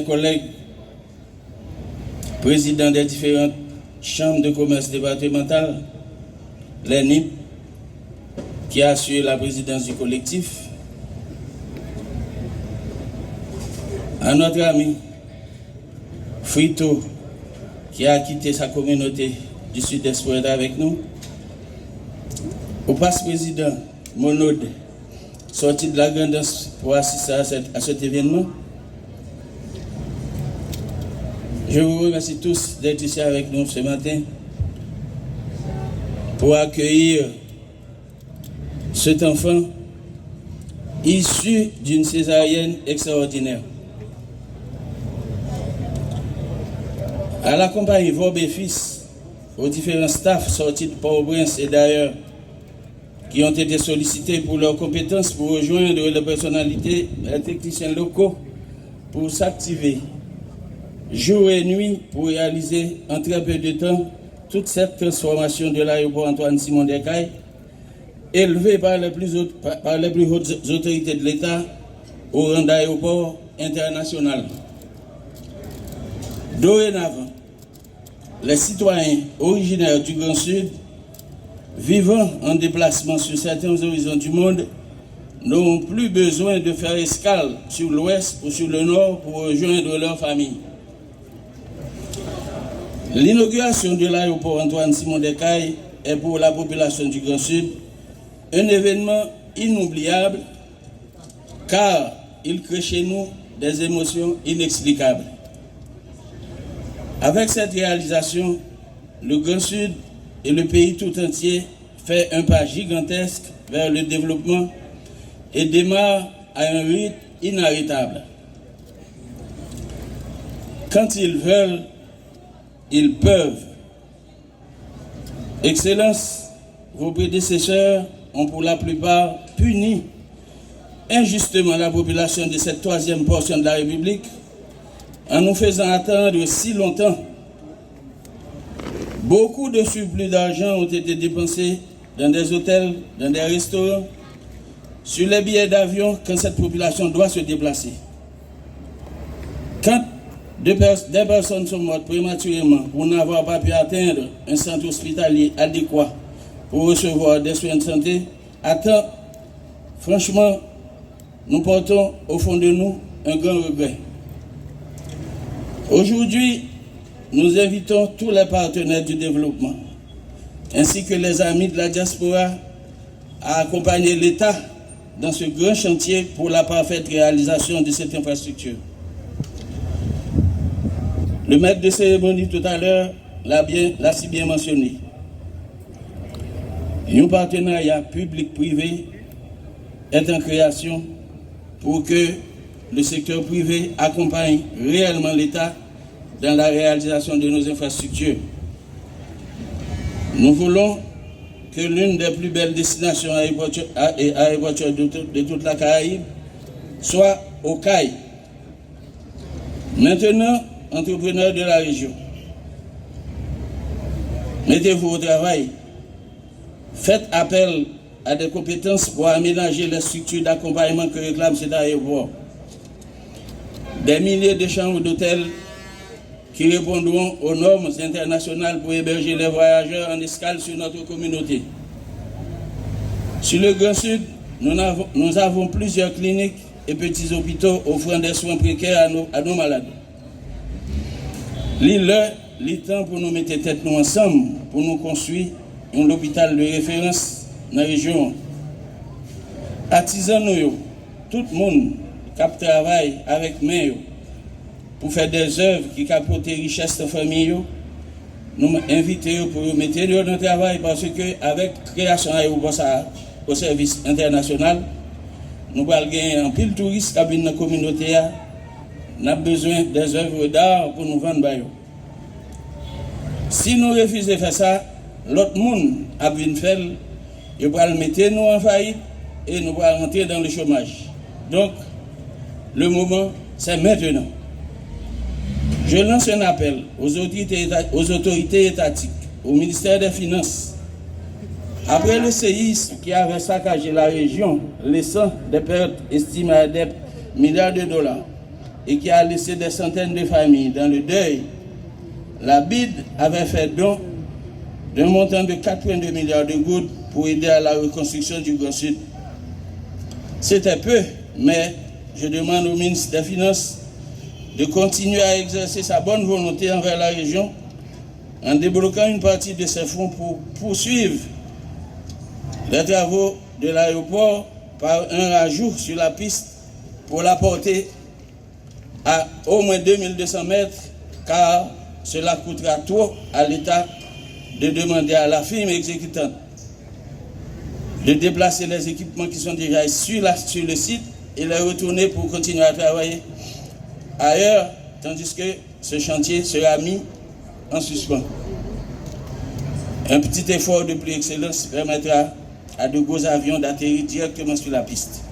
collègues, présidents des différentes chambres de commerce départementales, les NIP, qui assurent la présidence du collectif, à notre ami Frito, qui a quitté sa communauté du Sud-Est pour être avec nous, au passe-président Monod, sorti de la Grandance pour assister à cet événement. Je vous remercie tous d'être ici avec nous ce matin pour accueillir cet enfant issu d'une césarienne extraordinaire. À la compagnie Vob et Fils, aux différents staffs sortis de Port-au-Prince et d'ailleurs qui ont été sollicités pour leurs compétences pour rejoindre les personnalités, les techniciens locaux pour s'activer jour et nuit pour réaliser en très peu de temps toute cette transformation de l'aéroport Antoine Simon Descailles, élevée par les plus hautes autorités de l'État au rang d'aéroport international. Dorénavant, les citoyens originaires du Grand Sud, vivant en déplacement sur certains horizons du monde, n'auront plus besoin de faire escale sur l'ouest ou sur le nord pour rejoindre leur famille. L'inauguration de l'aéroport Antoine Simon Descailles est pour la population du Grand Sud un événement inoubliable car il crée chez nous des émotions inexplicables. Avec cette réalisation, le Grand Sud et le pays tout entier fait un pas gigantesque vers le développement et démarre à un rythme inarrêtable. Quand ils veulent, ils peuvent. Excellence, vos prédécesseurs ont pour la plupart puni injustement la population de cette troisième portion de la République en nous faisant attendre si longtemps. Beaucoup de surplus d'argent ont été dépensés dans des hôtels, dans des restaurants, sur les billets d'avion quand cette population doit se déplacer. Quand des personnes sont mortes prématurément pour n'avoir pas pu atteindre un centre hospitalier adéquat pour recevoir des soins de santé, franchement, nous portons au fond de nous un grand regret. Aujourd'hui, nous invitons tous les partenaires du développement, ainsi que les amis de la diaspora, à accompagner l'État dans ce grand chantier pour la parfaite réalisation de cette infrastructure. Le maître de cérémonie tout à l'heure l'a si bien mentionné. Un partenariat public-privé est en création pour que le secteur privé accompagne réellement l'État dans la réalisation de nos infrastructures. Nous voulons que l'une des plus belles destinations aéroportuaires de toute la Caraïbe soit au CAI. Maintenant, entrepreneurs de la région, mettez-vous au travail, faites appel à des compétences pour aménager les structures d'accompagnement que réclame cet aéroport. Des milliers de chambres d'hôtel qui répondront aux normes internationales pour héberger les voyageurs en escale sur notre communauté. Sur le Grand Sud, nous avons plusieurs cliniques et petits hôpitaux offrant des soins précaires à nos malades. Il temps pour nous mettre tête nous ensemble pour nous construire un hôpital de référence dans la région. Artisans nous, tout le monde qui travaille avec main pour faire des œuvres qui capotent les richesses de la famille, nous invitons pour mettre dans le travail parce que avec la création au service international, nous allons gagner un pile touriste qui habite dans la communauté. Nous avons besoin des œuvres d'art pour nous vendre. Si nous refusons de faire ça, l'autre monde a bien fait, il va le mettre nous en faillite et nous allons rentrer dans le chômage. Donc, le moment, c'est maintenant. Je lance un appel aux autorités étatiques, au ministère des Finances. Après le séisme qui avait saccagé la région, laissant des pertes estimées à des milliards de dollars, et qui a laissé des centaines de familles dans le deuil, la BID avait fait don d'un montant de 4,2 milliards de gouttes pour aider à la reconstruction du Grand Sud. C'était peu, mais je demande au ministre des Finances de continuer à exercer sa bonne volonté envers la région en débloquant une partie de ces fonds pour poursuivre les travaux de l'aéroport par un rajout sur la piste pour la porter à au moins 2200 mètres, car cela coûtera trop à l'État de demander à la firme exécutante de déplacer les équipements qui sont déjà sur le site et les retourner pour continuer à travailler ailleurs, tandis que ce chantier sera mis en suspens. Un petit effort de plus excellence permettra à de gros avions d'atterrir directement sur la piste.